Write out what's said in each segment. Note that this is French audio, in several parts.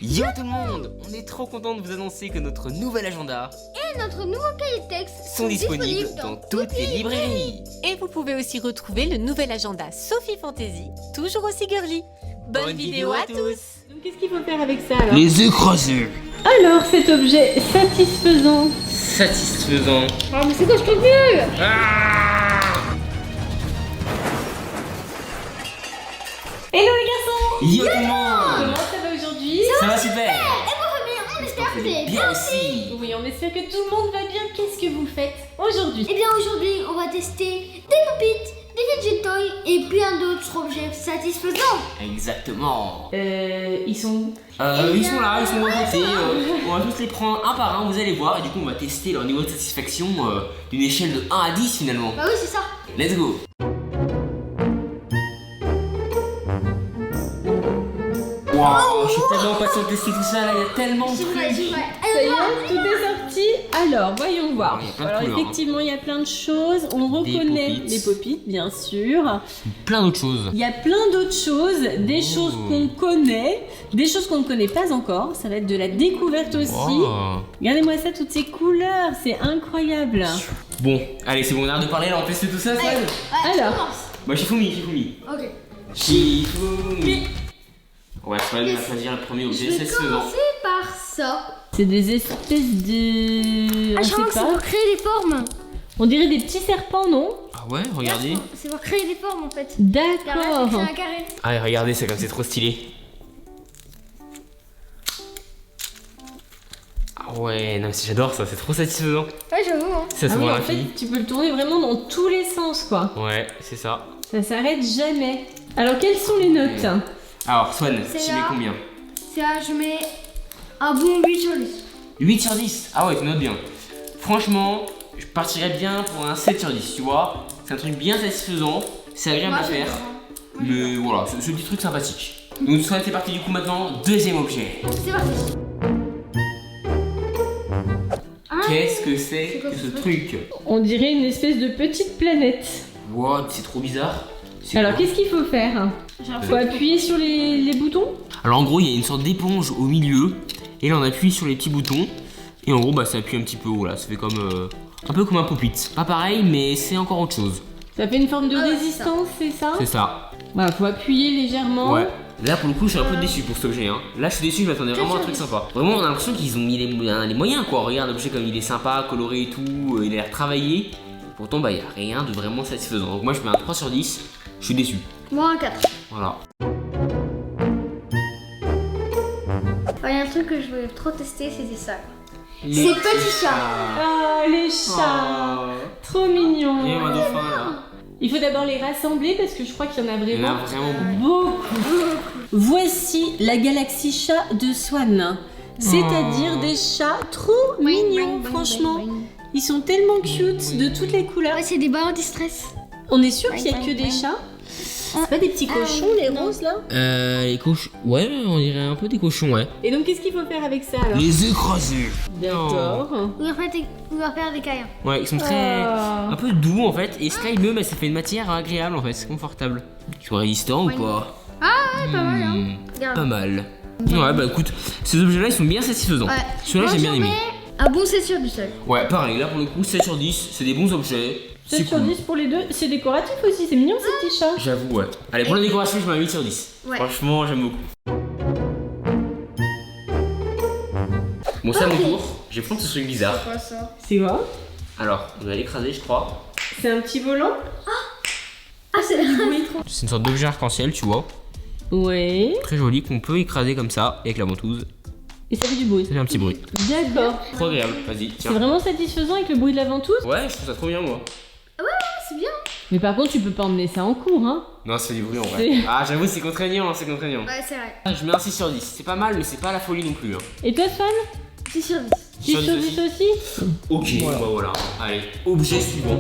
Yo tout le monde, on est trop content de vous annoncer que notre nouvel agenda et notre nouveau cahier de texte sont disponibles dans toutes les librairies. Et vous pouvez aussi retrouver le nouvel agenda Sophie Fantasy, toujours aussi girly. Bonne vidéo à tous. Donc qu'est-ce qu'il faut faire avec ça alors? Les écraser. Alors cet objet satisfaisant. Satisfaisant. Oh mais c'est quoi, je peux plus. Hello les garçons! Yo tout le monde. Comment ça va aujourd'hui? Ça va super. On espère que vous allez Bien aussi. Oui, on espère que tout le monde va bien. Qu'est-ce que vous faites aujourd'hui? Eh bien aujourd'hui on va tester des pupites, des fidget toys et plein d'autres objets satisfaisants. Exactement. Ils sont où? Ils sont là, ils sont de côté. On va tous les prendre un par un, vous allez voir. Et du coup on va tester leur niveau de satisfaction d'une échelle de 1 à 10 finalement. Bah oui c'est ça. Let's go. Wow, je suis tellement impatient de tester tout ça là, il y a tellement de C'est vrai, trucs. c'est vrai. Ça y est, tout est sorti. Alors, voyons voir. Il y a plein de Alors, couleurs, effectivement, il y a plein de choses. On reconnaît pop-its. les pop-its, bien sûr. Plein d'autres choses. Il y a plein d'autres choses, des choses qu'on connaît, des choses qu'on ne connaît pas encore. Ça va être de la découverte aussi. Wow. Regardez-moi ça, toutes ces couleurs, c'est incroyable. Bon, allez, c'est bon, on a l'air de parler là, on teste tout ça, Swan. Ouais, Alors. je commence. Moi, Shifumi. Ok. Shifumi. Ouais, Swan va choisir le premier Je objet vais satisfaisant. commencer par ça. C'est des espèces de... Ah, on je sait crois que c'est pas. pour créer des formes. On dirait des petits serpents, non? Ah ouais, regardez. C'est pour créer des formes en fait. D'accord. Regarde, c'est un carré. Ah, regardez, c'est comme c'est trop stylé. Ah ouais, non, mais j'adore ça, c'est trop satisfaisant. Ouais, j'avoue. Hein. Ça se Ah oui, voit en l'infini. fait, tu peux le tourner vraiment dans tous les sens, quoi. Ouais, c'est ça. Ça s'arrête jamais. Alors, quelles sont les notes? Alors, Swan, C'est tu mets là. combien? C'est là, je mets un bon 8 sur 10. 8 sur 10. Ah ouais, tu notes bien. Franchement, je partirais bien pour un 7 sur 10, tu vois. C'est un truc bien satisfaisant, c'est agréable Moi, à faire. j'adore, hein. Moi, Mais voilà, ce petit truc sympathique. Donc Swan, c'est parti du coup maintenant, deuxième objet. C'est parti. Ah, Qu'est-ce que c'est C'est quoi que ce ce truc? On dirait une espèce de petite planète. Wow, c'est trop bizarre. C'est Alors, quoi? qu'est-ce qu'il faut faire? Faut appuyer sur les boutons? Alors en gros, il y a une sorte d'éponge au milieu. Et là, on appuie sur les petits boutons. Et en gros, bah, ça appuie un petit peu haut là. Ça fait comme un peu comme un pop-it. Pas pareil, mais c'est encore autre chose. Ça fait une forme de Ah ouais, résistance, c'est ça? C'est ça. Voilà, faut appuyer légèrement. Ouais. Là, pour le coup, je suis un peu déçu pour cet objet. Hein. Là, je suis déçu, je m'attendais vraiment à un truc sympa. Vraiment, on a l'impression qu'ils ont mis les moyens quoi. Regarde l'objet comme il est sympa, coloré et tout. Il a l'air travaillé. Pourtant, bah, il n'y a rien de vraiment satisfaisant. Donc, moi, je mets un 3 sur 10. Je suis déçu. moi un 4. Voilà. Il y a un truc que je voulais trop tester, c'était ça. Les C'est petit chat. Oh, les chats! Trop mignons! Et un dauphin là. Il faut d'abord les rassembler parce que je crois qu'il y en a Il y en a vraiment vraiment beaucoup. beaucoup. Voici la galaxie chat de Swan. C'est-à-dire Oh. des chats trop mignons, franchement. Ils sont tellement cute de toutes les couleurs. Ouais, c'est des ballons anti-stress. On est sûr qu'il n'y a que des chats? C'est pas des petits cochons, les roses là? Les cochons. Ouais, on dirait un peu des cochons, ouais. Et donc, qu'est-ce qu'il faut faire avec ça alors? Les écraser. D'accord. On va faire des cailles. Ouais, ils sont très. Oh. Un peu doux en fait. Et ce slime, bah, ça fait une matière agréable en fait, c'est confortable. Ils sont résistants ou pas? Ouais, pas mal, hein. Regarde. Pas mal. Ouais, bah écoute, ces objets-là ils sont bien satisfaisants. Ouais. Celui-là j'ai bien Moi, aimé. je mets un bon 7 sur 10 seul. Ouais, pareil, là pour le coup, 7 sur 10, c'est des bons objets. 7 C'est sur cool. 10 pour les deux. C'est décoratif aussi, c'est mignon ces petits chats. J'avoue, ouais. Allez, pour la décoration, je mets un 8 sur 10. Ouais. Franchement, j'aime beaucoup. Bon, c'est à mon Ok. tour. Je vais prendre ce truc bizarre. Quoi ça? C'est quoi? Alors, on va l'écraser, je crois. C'est un petit volant? Ah, c'est C'est une sorte d'objet arc-en-ciel, tu vois. Ouais. Très joli qu'on peut écraser comme ça avec la ventouse. Et ça fait du bruit. Ça fait un petit bruit. D'accord. Trop agréable, vas-y, C'est tiens. vraiment satisfaisant avec le bruit de la ventouse? Ouais, je trouve ça trop bien, moi. c'est bien. Mais par contre, tu peux pas emmener ça en cours, hein? Non, ça fait du bruit en vrai. C'est- Ah, j'avoue, c'est contraignant, c'est contraignant. Ouais, c'est vrai. Je mets un 6 sur 10. C'est pas mal, mais c'est pas la folie non plus. Hein. Et toi, Swan? 6 sur 10. 6 sur 10 aussi? Ok, bah voilà. Allez, objet suivant.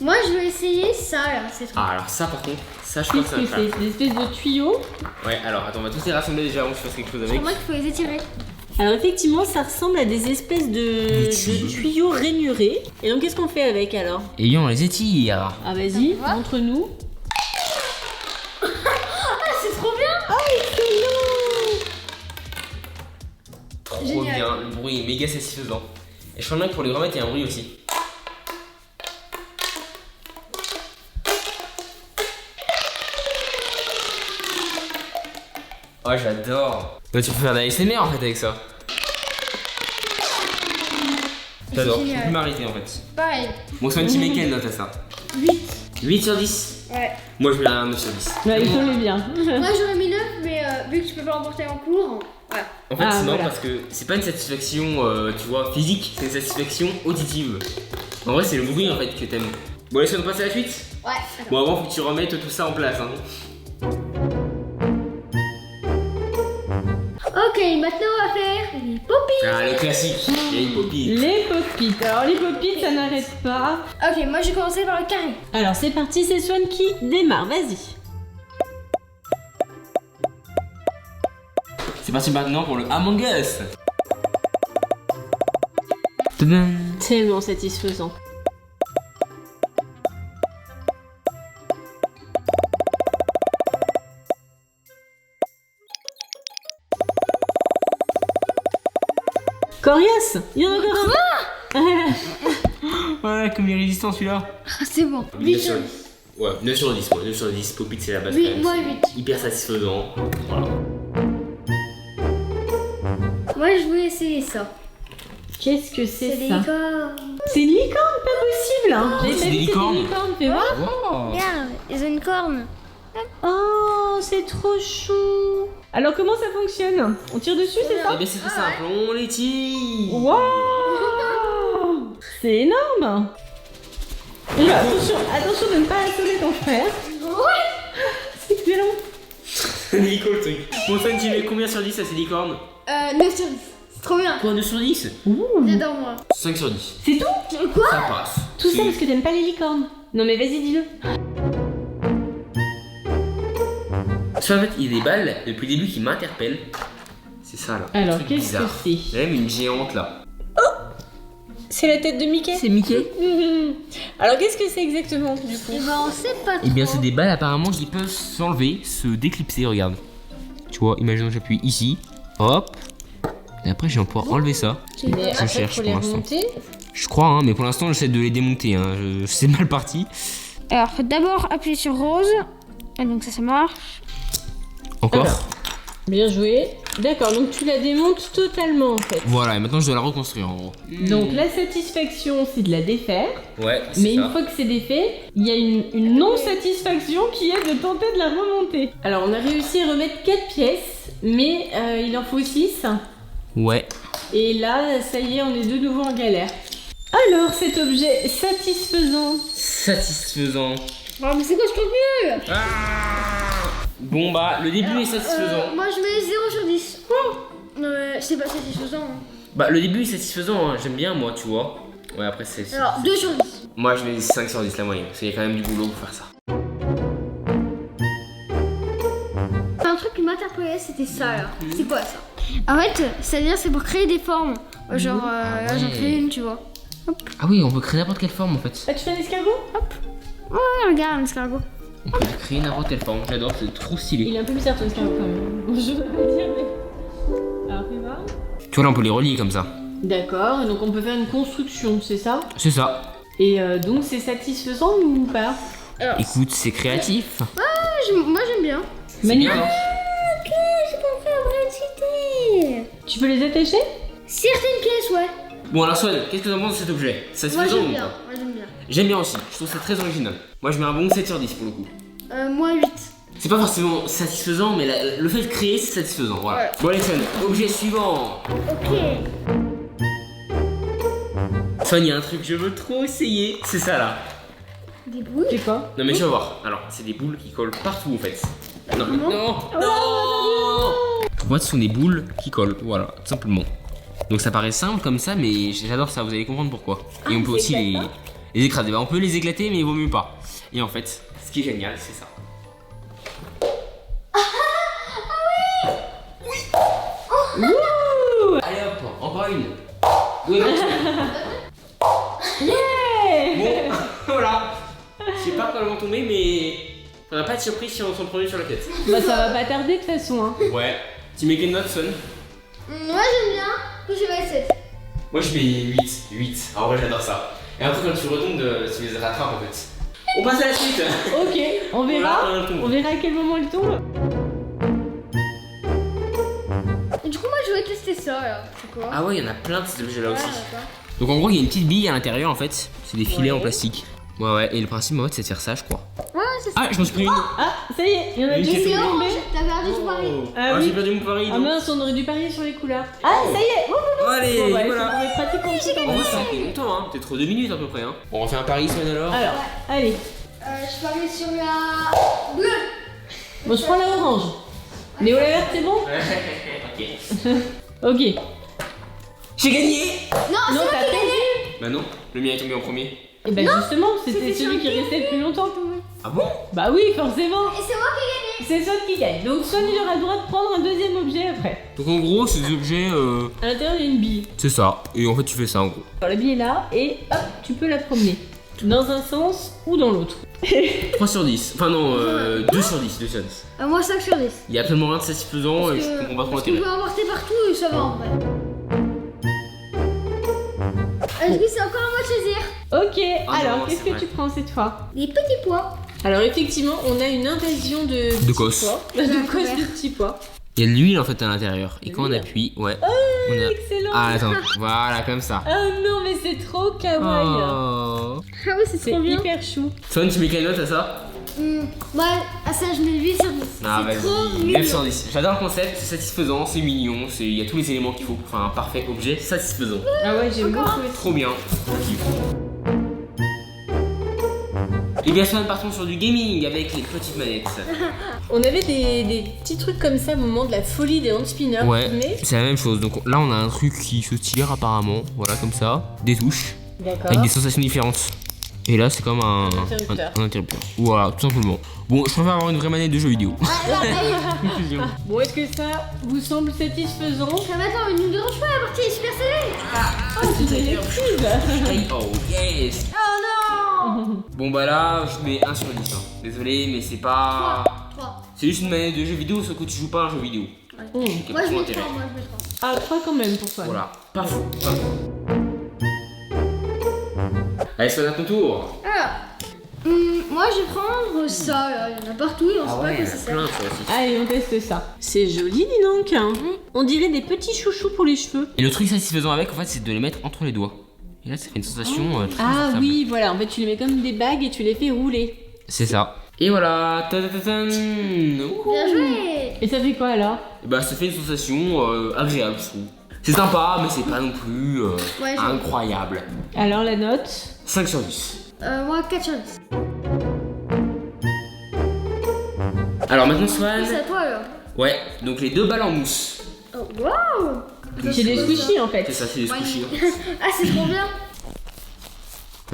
Moi, je vais essayer ça là. C'est trop. Ah, alors ça, par contre, ça, je crois que Qu'est-ce ça que va c'est? faire. Des espèces de tuyaux? Ouais, alors attends, on va tous les rassembler déjà avant que je fasse quelque chose Pour avec. moi, qu'il faut les étirer. Alors effectivement, ça ressemble à des espèces de tuyaux. tuyaux rainurés. Et donc, qu'est-ce qu'on fait avec alors? Et on les étire. Ah vas-y, Quoi montre-nous. Ah, c'est trop bien. Ah, ils méga satisfaisant. Et je crois bien que pour les grands-mères, il y a un bruit aussi. Oh, j'adore. Bah, tu peux faire de la ASMR en fait avec ça. J'adore, je peux plus m'arrêter en fait. Pareil. Bon, Swan, tu mets quelle note à ça? 8. 8 sur 10? Ouais. Moi, je mets un 9 sur 10. Ouais, il faut le bien. Moi j'aurais mis 9, mais vu que je peux pas l'emporter en cours, voilà. En fait, Ah, c'est marrant voilà. parce que c'est pas une satisfaction, tu vois, physique, c'est une satisfaction auditive. En vrai, c'est le bruit en fait que t'aimes. Bon, allez, Swan, on passe à la suite? Ouais. Bon, avant, faut que tu remettes tout ça en place. Hein. Ok, maintenant on va faire les poppies. Ah, le classique, il y a une popie. Les pop-it. Alors les pop-it, ça n'arrête pas. Ok, moi j'ai commencé par le carré. Alors c'est parti, c'est Swan qui démarre, vas-y. C'est parti maintenant pour le Among Us. Tadam. Tellement satisfaisant. Coriace, il y en a encore un. Ouais, comme les résistants celui-là. Ah, c'est bon. 9 sur 10. Ouais, 9 sur 10, moi. 9 sur 10, Popit c'est la base. 8, quand même. moi 8. Hyper satisfaisant. Voilà. Moi je voulais essayer ça. Qu'est-ce que c'est C'est des ça? licornes. C'est une licorne, pas possible hein. J'avais c'est pas des vu que c'était licornes. des licornes, fais voir. Wow. Regarde, ils ont une corne. Oh, c'est trop chou. Alors comment ça fonctionne? On tire dessus, c'est Eh ça? bien, c'est très simple, on les tire. Waouh! C'est énorme! Et attention, attention de ne pas assommer ton frère. C'est excellent. Nico le truc. Bon, Swan, tu mets combien sur 10 à ces licornes? 9 sur 10. C'est trop bien. Quoi, 9 sur 10? J'adore moi. 5 sur 10. C'est tout? Quoi? Ça passe. Tout ça C'est- parce que t'aimes pas les licornes. Non mais vas-y, dis-le. Soit en fait, il y a des balles depuis le début qui m'interpellent. C'est ça là. Alors, Truc qu'est-ce que bizarre. c'est? Il y a même une géante là. C'est la tête de Mickey. C'est Mickey. Alors qu'est-ce que c'est exactement du coup? Eh ben on sait pas trop. Eh bien, c'est des balles apparemment qui peuvent s'enlever, se déclipser, regarde. Tu vois, imaginons que j'appuie ici. Hop. Et après, je vais pouvoir enlever ça. Mais Je cherche faut pour les l'instant. remonter. Je crois, hein, mais pour l'instant, j'essaie de les démonter. Hein. C'est mal parti. Alors, faut d'abord appuyer sur rose. Et donc ça marche. Encore. Alors. Bien joué. D'accord, donc tu la démontes totalement en fait. Voilà, et maintenant, je dois la reconstruire en gros. Donc la satisfaction, c'est de la défaire. Ouais, Mais c'est une ça. fois que c'est défait, il y a une non-satisfaction qui est de tenter de la remonter. Alors on a réussi à remettre 4 pièces, mais il en faut 6. Ouais. Et là, ça y est, on est de nouveau en galère. Alors cet objet satisfaisant. Satisfaisant. Oh, mais c'est quoi ce truc nul? Bon, bah, le début est satisfaisant. Moi je mets 0 sur 10. C'est pas satisfaisant. Hein. Bah, le début est satisfaisant, hein. J'aime bien, moi, tu vois. Ouais, après, c'est. Alors, 2 sur 10. Moi, je mets 5 sur 10 la moyenne, parce qu'il y a quand même du boulot pour faire ça. Un truc qui m'interpellait, c'était ça là. C'est quoi ça? En fait, c'est-à-dire c'est pour créer des formes. Genre, là j'en fais une, tu vois. Ah oui, on peut créer n'importe quelle forme en fait. Ah, tu fais un escargot? Ouais, regarde l'escargot. On peut créer n'importe quelle forme, j'adore, c'est trop stylé. Il est un peu bizarre ton escargot quand même. Je veux pas dire, mais. Alors fais voir. Tu vois, là, on peut les relier comme ça. D'accord, et donc on peut faire une construction, c'est ça? C'est ça. Et donc c'est satisfaisant ou pas? Écoute, c'est créatif. Moi j'aime bien. Magnifique. bien, hein. Ok, j'ai compris en vraie cité. Tu peux les attacher? Certaines pièces, ouais. Bon, alors, Swan, qu'est-ce que tu en penses de cet objet? Moi Satisfaisant j'aime ou bien. pas? Moi j'aime bien. J'aime bien aussi, je trouve ça très original. Moi, je mets un bon 7 sur 10 pour le coup. Moi 8. C'est pas forcément satisfaisant, mais le fait de créer, c'est satisfaisant. Voilà. Ouais. Bon, allez, Swan, objet suivant. Ok. Swan, il y a un truc que je veux trop essayer. C'est ça là. Des boules. C'est quoi? Non, mais tu vas voir. Alors, c'est des boules qui collent partout en fait. Non, mais Comment? non, non. Pour moi, ce sont des boules qui collent. Voilà, tout simplement. Donc, ça paraît simple comme ça, mais j'adore ça. Vous allez comprendre pourquoi. Et on peut aussi les écraser. Bah, on peut les éclater, mais il vaut mieux pas. Et en fait, ce qui est génial, c'est ça. Allez hop, encore une. Oui, non, Yeah! bon, voilà. Je sais pas quand elles vont tomber, mais faudra pas être surpris si on s'en prend une sur la tête. Bah ça va pas tarder de toute façon hein. Ouais. Tu mets quelle note, Son? Moi j'aime bien. Que je vais 7. Moi je mets 8. 8. En vrai, j'adore ça. Et après, quand tu retombes, tu les rattrapes en fait. On passe à la suite. Ok, on verra. Voilà, elle tombe. On verra à quel moment elle tombe. Et du coup, moi, je voulais tester ça, là. C'est quoi? Ah ouais, il y en a plein de ces objets là aussi. d'accord. Donc en gros, il y a une petite bille à l'intérieur en fait. C'est des filets Ouais. en plastique. Ouais, et le principe en fait, c'est de faire ça, je crois. Ouais, c'est ça. Ah, je m'en suis pris une. Ah, ça y est, il y en a Oui, deux j'ai qui fait sont C'est tombés. orange, t'as perdu tout Paris. Ah j'ai oui. perdu mon pari. Ah donc. mince, on aurait dû parier sur les couleurs. Ah, ça y est. Oh, Allez, bon, bah, voilà. on est pratiquement tout En en vrai, ça. ça a pris longtemps, hein. Peut-être 2 minutes à peu près. Hein. On refait un pari, Swan alors. Alors, allez. Je parie sur la bleue. Bon, je prends la orange. Léo la verte, c'est bon? Ok. Ok. J'ai gagné. Non, c'est Non, moi t'as qui ai perdu. gagné. Bah non, le mien est tombé en premier. Et bah justement, c'était c'était celui qui sur le restait le plus longtemps. Ah bon? Bah oui, forcément. Et c'est moi qui ai gagné. C'est Swan qui gagne. Donc Swan, il aura le droit de prendre un deuxième objet après. Donc en gros, ces objets, À l'intérieur, il y a une bille. c'est ça. Et en fait, tu fais ça en gros. Alors la bille est là et hop, tu peux la promener. Dans un sens ou dans l'autre. 3 sur 10. Enfin non, 2 sur 10. 2 sur 10. Moi, 5 sur 10. Il y a absolument rien de satisfaisant et je comprends pas trop Parce qu'on l'intérêt. peut emporter partout et ça va en vrai. Est-ce que c'est encore à moi de choisir? Ok, Ah alors non, qu'est-ce c'est que vrai. tu prends cette fois? Des petits pois. Alors effectivement, on a une invasion de petits cos. pois. De cos de petits pois. Il y a de l'huile en fait à l'intérieur. Et De quand on l'huile. appuie, ouais. on a... Excellent. Ah attends, voilà comme ça. Oh non, mais c'est trop kawaii. Oh. Ah oui, c'est C'est trop bien. hyper chou. Swan, tu mets quelle note à ça? Moi, à ça, je mets 8 sur 10. Ah C'est trop vas-y, mignon. 9 sur 10. J'adore le concept, c'est satisfaisant, c'est mignon, il y a tous les éléments qu'il faut pour faire un parfait objet satisfaisant. Ah ouais, j'aime Encore beaucoup aussi. Trop bien. Et bien Swan, partons sur du gaming avec les petites manettes. On avait des petits trucs comme ça au moment de la folie des hand spinners. Ouais, Mais... c'est la même chose. Donc là on a un truc qui se tire apparemment, voilà comme ça, des touches, D'accord. avec des sensations différentes. Et là c'est comme un interrupteur. un interrupteur. Voilà, tout simplement. Bon, je préfère avoir une vraie manette de jeu vidéo. Conclusion. Bon, est-ce que ça vous semble satisfaisant? Ça va, attends, mais ne nous dérange pas, la partie est super serrée. Oh, c'est des cubes. Oh yes. Oh non. Bon bah là je mets 1 sur 10 hein. Désolé mais c'est pas... 3. C'est juste une manette de jeu vidéo sauf que tu joues pas à un jeu vidéo. Mmh. Qui a Moi, pas je trop mets intérêt. 3. Moi, je mets 3. Ah, 3 quand même pour Swan. Voilà, pas fou, pas fou. Allez Swan, à ton tour. Alors, moi, je vais prendre ça, là. Il y en a partout et on sait pas à quoi ça sert. plein ça aussi. Allez, on teste ça. C'est joli, dis donc. Hein. On dirait des petits chouchous pour les cheveux. Et le truc satisfaisant avec en fait c'est de les mettre entre les doigts. Et là ça fait une sensation très Ah confortable. oui, voilà. En fait, tu les mets comme des bagues et tu les fais rouler. C'est ça. Et voilà, ta-ta-ta-tan. Ouh. Bien joué. Et ça fait quoi alors? Et bah ça fait une sensation agréable je trouve. C'est sympa mais c'est pas non plus Ouais, incroyable. Alors, la note? 5 sur 10. Moi, 4 sur 10. Alors maintenant Swan. C'est à toi, alors. Ouais, donc les 2 balles en mousse. Oh, waouh. C'est des squishies en fait. C'est ça, c'est des squishies. Ah, c'est trop bien.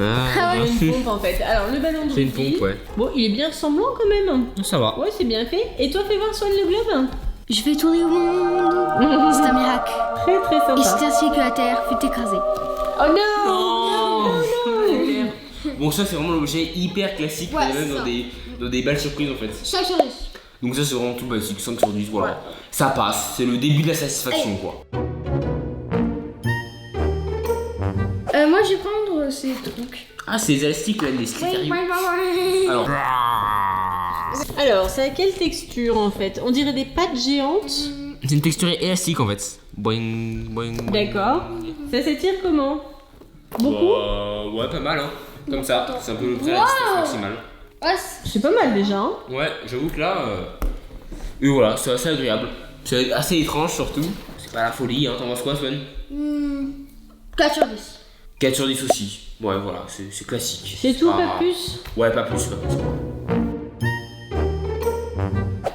Ah, C'est une pompe en fait. Alors, le ballon de c'est une rugby. pompe, ouais. Bon, il est bien ressemblant quand même. Ça va. Ouais, c'est bien fait. Et toi, fais voir Swan le globe. Je vais tourner au monde. C'est un miracle. Très très Et c'est sympa. ainsi que la Terre fut écrasée. Oh non! Bon, ça c'est vraiment l'objet hyper classique, Ouais, qu'on a même c'est ça. dans des balles surprises en fait. 5 sur 10. Donc ça c'est vraiment tout basique, 5 sur 10, voilà. Ça passe, c'est le début de la satisfaction quoi. Moi, je vais prendre ces trucs. Ah, c'est les élastiques là, les slitérios. Alors, Alors, ça a quelle texture en fait? On dirait des pâtes géantes. c'est une texture élastique en fait. Boing, boing, boing. D'accord. Ça s'étire comment? Beaucoup? Ouais, pas mal hein. Comme ça, c'est un peu le près à la distance maximale. Ouais, C'est pas mal déjà. Hein. Ouais, j'avoue que là. Et voilà, c'est assez agréable. C'est assez étrange surtout. C'est pas la folie, hein. T'en penses quoi, Swan? 4 sur 10. 4 sur 10 aussi. Ouais, voilà, c'est classique. C'est tout, pas plus? Ouais, pas plus, pas plus.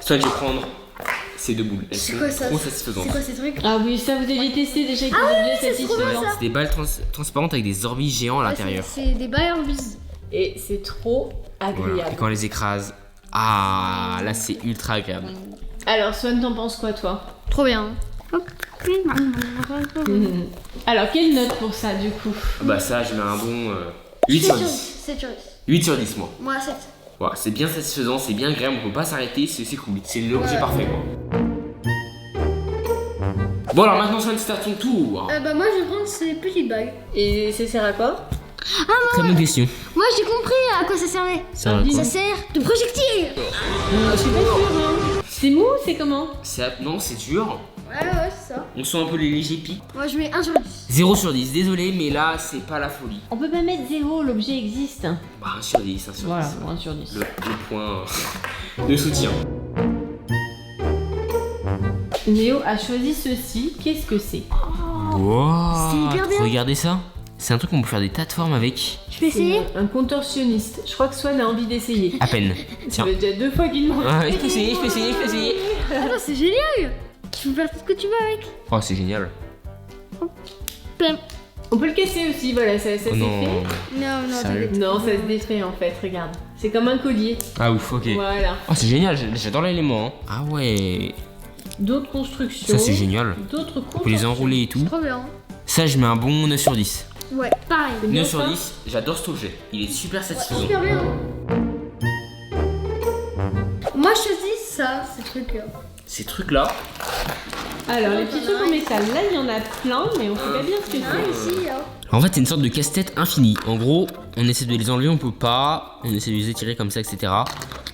Swan, je vais prendre ces 2 boules. Elles C'est sont quoi ça? trop satisfaisantes. C'est quoi ces trucs? Ah oui, ça vous aviez testé déjà avec des objets c'est trop bien, satisfaisants. ça. C'est des balles transparentes avec des orbis géants à l'intérieur. C'est des balles en bise. Et c'est trop Voilà. Et agréable. quand on les écrase, ah, là c'est ultra agréable. Alors, Swan, t'en penses quoi toi? Trop bien. Alors, quelle note pour ça du coup? Bah ça, je mets un bon 8 sur 10. 7 sur 10. 8 sur 10 moi. Moi, 7. Voilà, c'est bien satisfaisant, c'est bien agréable, on peut pas s'arrêter, c'est cool. C'est l'objet Ouais. parfait quoi. Bon alors maintenant Swan, c'est à ton tour. Bah moi je vais prendre ces petites bagues. Et ça sert à quoi? Très bonne question. Moi j'ai compris à quoi ça servait. Ça va quoi? Ça sert de projectile. Je suis pas sûre. Hein. C'est mou, c'est comment? Non, c'est dur. Ouais, c'est ça. On sent un peu les légers pics. Moi je mets 1 sur 10. 0 sur 10, désolé, mais là, c'est pas la folie. On peut pas mettre 0, l'objet existe. Bah, 1 sur 10, 1 sur 10. Voilà, 1 sur 10. Le point de soutien. Néo a choisi ceci. Qu'est-ce que c'est? Wow. C'est hyper bien. Regardez ça. C'est un truc qu'on peut faire des tas de formes avec. Je peux essayer? Un contorsionniste. Je crois que Swan a envie d'essayer. À peine. Ça Tiens. fait déjà 2 fois qu'il demande. Ouais, je peux essayer. Ah non, c'est génial. Tu peux faire tout ce que tu veux avec. Oh, c'est génial. Plein. On peut le casser aussi, voilà, ça Oh s'est non. fait. Non, Sérieux? t'inquiète. Non, ça se défait en fait, regarde. C'est comme un collier. Ah ouf, ok. Voilà. Oh, c'est génial, j'adore l'élément. Hein. Ah ouais. D'autres constructions. Ça, c'est génial. D'autres On peut les enrouler et tout. Trop bien. Ça, je mets un bon 9 sur 10. Ouais, pareil. C'est bien 9 sur ça 10, j'adore cet objet. Il est super satisfaisant. Super bien. Moi je choisis ça, ces trucs-là. Ces trucs-là, Alors, les petits trucs en métal, là il y en a plein, mais on sait pas bien ce que Ah, c'est. ici, là. en fait, c'est une sorte de casse-tête infini. En gros, on essaie de les enlever, on peut pas. On essaie de les étirer comme ça, etc.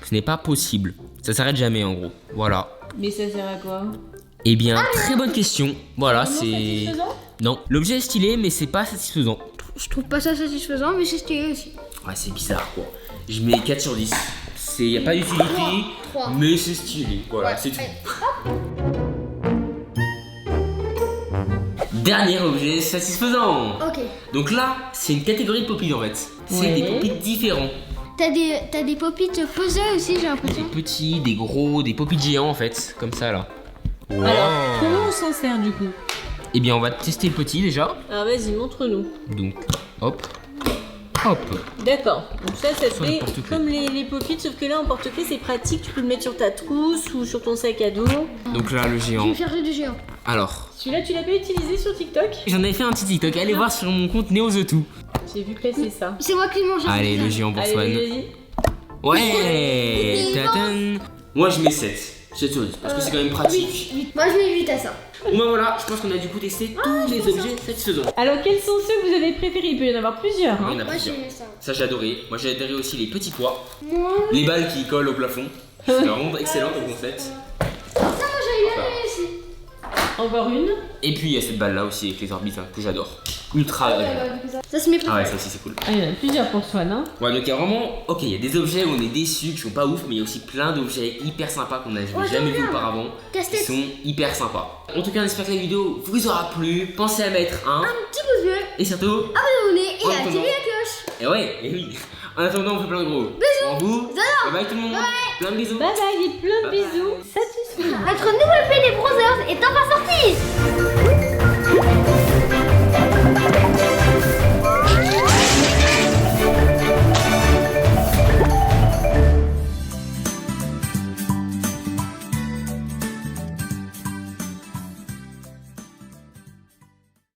Ce n'est pas possible. Ça s'arrête jamais, en gros. Voilà. Mais ça sert à quoi? Eh bien, très bonne question. Voilà, Vraiment c'est. satisfaisant? Non, l'objet est stylé, mais c'est pas satisfaisant. Je trouve pas ça satisfaisant, mais c'est stylé aussi. Ouais, c'est bizarre, quoi. Je mets 4 sur 10. Y a pas d'utilité, Trois. mais c'est stylé. Voilà, Ouais. c'est tout. Dernier objet satisfaisant. Ok. Donc là, c'est une catégorie de pop-it en fait. C'est Ouais. des pop-it différents. T'as des pop-it puzzle aussi, j'ai Des l'impression. petits, des gros, des pop-it géants en fait, comme ça là. Wow. Alors, comment on s'en sert du coup? Eh bien, on va tester le petit déjà. Alors vas-y, montre-nous. Donc, hop, hop. D'accord, donc ça Sur le fait porte-clés. comme les pop-it, sauf que là en porte-clés c'est pratique, tu peux le mettre sur ta trousse ou sur ton sac à dos. Donc là, le Je géant. vais chercher du géant. Alors, Celui-là tu l'as pas utilisé sur TikTok? j'en avais fait un petit TikTok. Allez voir sur mon compte NeoThe2. J'ai vu passer ça. C'est moi qui mange. Allez, le géant pour Allez, Swan. vas-y. Ouais. Tatan. Moi, je mets 7. 7 sur 10 parce que c'est quand même pratique. 8. Moi je mets 8 à ça. Bon bah voilà, je pense qu'on a du coup testé tous les objets satisfaisants. Alors quels sont ceux que vous avez préférés? Il peut y en avoir plusieurs. Il y Hein. en a Moi j'ai plusieurs. mis ça. Ça j'ai adoré. Moi j'ai adoré aussi les petits pois, Moi, les balles qui collent au plafond. C'est vraiment excellent comme concept. ça moi j'avais bien aimé aussi. Encore une. Et puis il y a cette balle là aussi avec les orbites hein, que j'adore. Ultra agréable. Ça se met Ah ouais, préféré. ça aussi c'est cool. Ah, il y en a plusieurs pour Swan. Hein. Ouais, donc il y a vraiment. Ok, il y a des objets où on est déçus, qui sont pas ouf, mais il y a aussi plein d'objets hyper sympas qu'on n'a jamais vu auparavant, qui Casse-tête. sont hyper sympas. En tout cas, on espère que la vidéo vous aura plu. Pensez à mettre un Petit pouce bleu, et surtout. abonnez et En activez attendant. la cloche. Et ouais, et oui. En attendant, on fait plein de gros. Bisous. En vous. Bye bye tout le monde. Plein de bisous. Bye bye, et plein de Bye bye. bisous. Satisfait. Notre nouvelle paix des Brothers est enfin sortie.